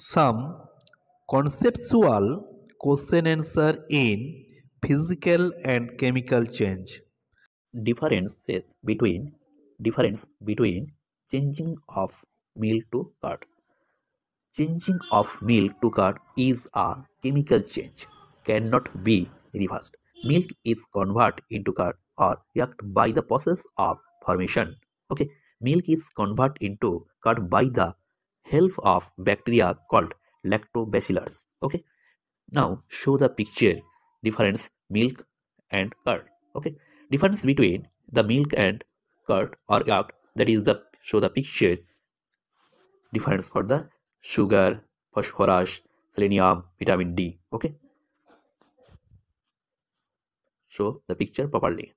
Some conceptual question answer in physical and chemical change. Differences between difference between changing of milk to curd. Changing of milk to curd is a chemical change, cannot be reversed. Milk is converted into curd or react by the process of formation. Okay, milk is converted into curd by the help of bacteria called lactobacillus. Okay, now show the picture difference milk and curd. Okay, difference between the milk and curd or yacht, that is the show the picture difference for the sugar, phosphorus, selenium, vitamin D. Okay, show the picture properly.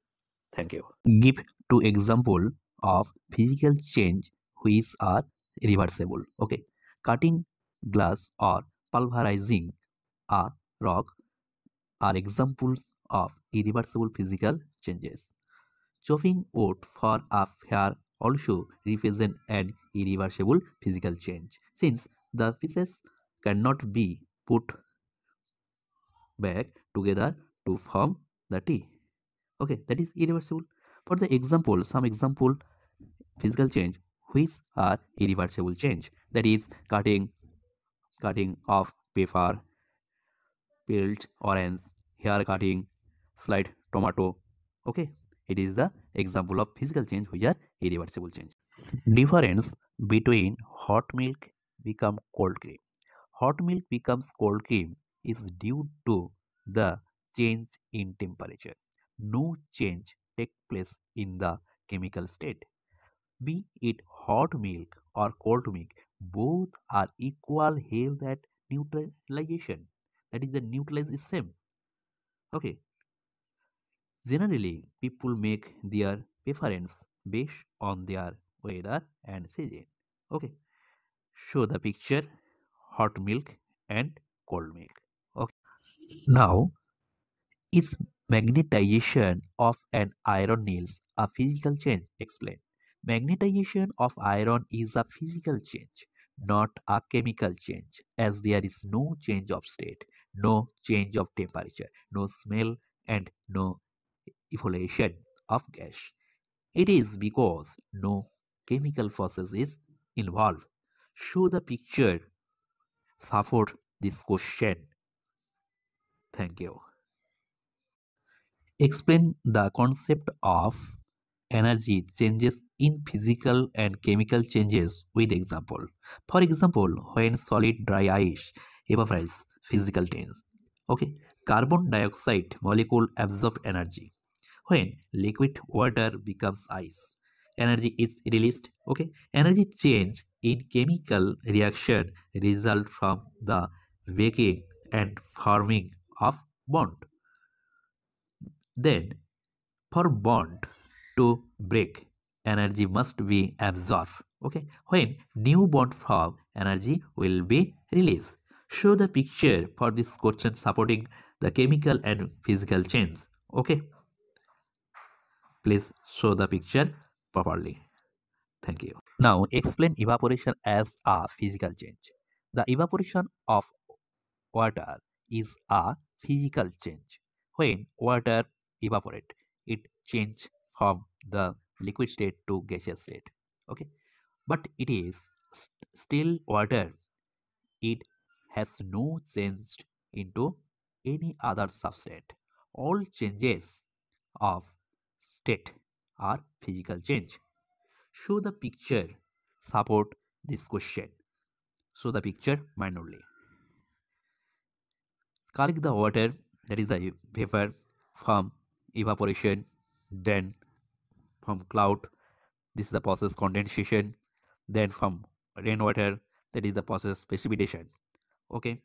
Thank you. Give two example of physical change which are reversible. Okay, cutting glass or pulverizing a rock are examples of irreversible physical changes. Chopping wood for a fire also represents an irreversible physical change, since the pieces cannot be put back together to form the tea. Okay, that is irreversible. For the example, some example physical change which are irreversible change, that is cutting of paper, peeled orange, hair cutting, slide tomato. Okay, it is the example of physical change which are irreversible change. Difference between hot milk become cold cream. Hot milk becomes cold cream is due to the change in temperature. No change takes place in the chemical state. Be it hot milk or cold milk, both are equal health at neutralization. That is, the neutralize is same. Okay. Generally, people make their preference based on their weather and season. Okay. Show the picture hot milk and cold milk. Okay. Now, is magnetization of an iron nails a physical change? Explain. Magnetization of iron is a physical change, not a chemical change, as there is no change of state, no change of temperature, no smell, and no evaporation of gas. It is because no chemical process is involved. Show the picture support this question. Thank you. Explain the concept of energy changes in physical and chemical changes with example. For example, when solid dry ice evaporates, physical change. Okay, carbon dioxide molecule absorb energy. When liquid water becomes ice, energy is released. Okay, energy change in chemical reaction result from the breaking and forming of bond. Then, for bond to break, energy must be absorbed. Okay, when new bond form, energy will be released. Show the picture for this question supporting the chemical and physical change. Okay, please show the picture properly. Thank you. Now explain evaporation as a physical change. The evaporation of water is a physical change. When water evaporate, it change from the liquid state to gaseous state. Okay, but it is still water. It has no changed into any other substrate. All changes of state are physical change. Show the picture support this question. Show the picture manually. Collect the water, that is the vapor, from evaporation, then from cloud, this is the process condensation, then from rainwater, that is the process precipitation. Okay,